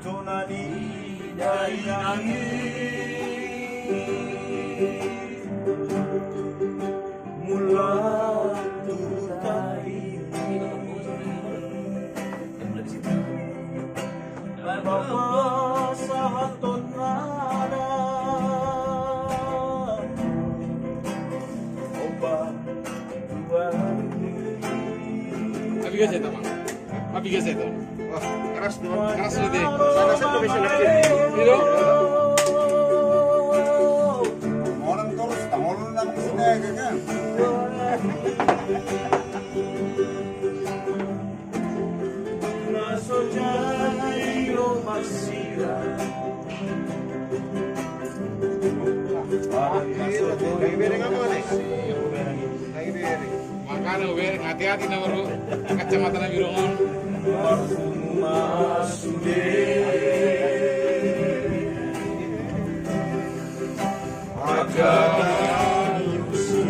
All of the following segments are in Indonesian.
Tunani dari langit mula tutai Bapa sahaton nada Oba Mabigas ito, Mang. Mabigas ito. Wah, keras tuh. Keras lu deh. Sana saya bisa ngerti. Dilo. Orang terus, tangan lang sini kan. Naso jairo masira Lagi bereng apa nih? Lagi bereng. Makanya ber, hati-hati na bro. Kacamata na birongon. Masude Agamiusi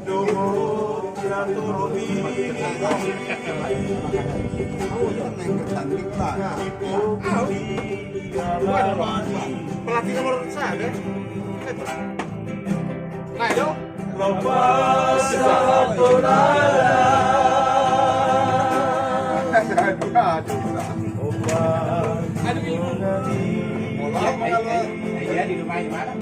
Domo Tratorobi Pelatih nomor saya. Nah, itu. Lepas sahatonara Aduh, ini. Iya di rumah mana?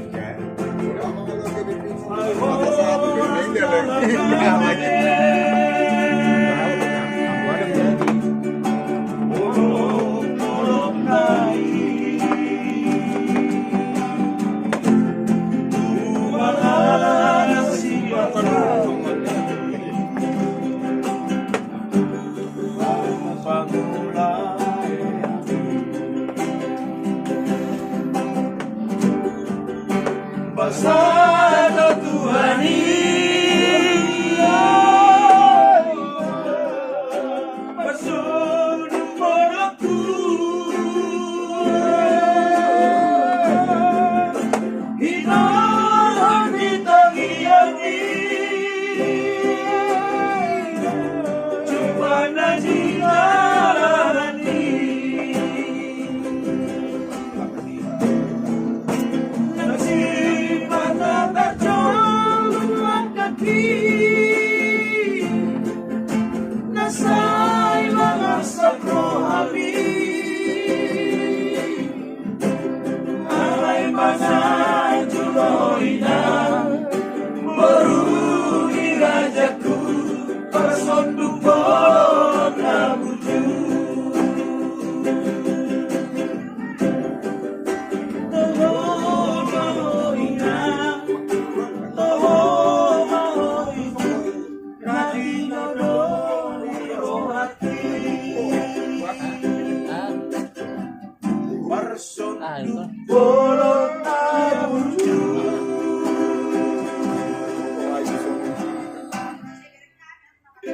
Basado Tuhani Masuk poroku Hidup kita giyani Coba najigarani Nasa'y mga sakro habi Ay mga juloy na Baru irajaku Pasonduk bolong na buju Person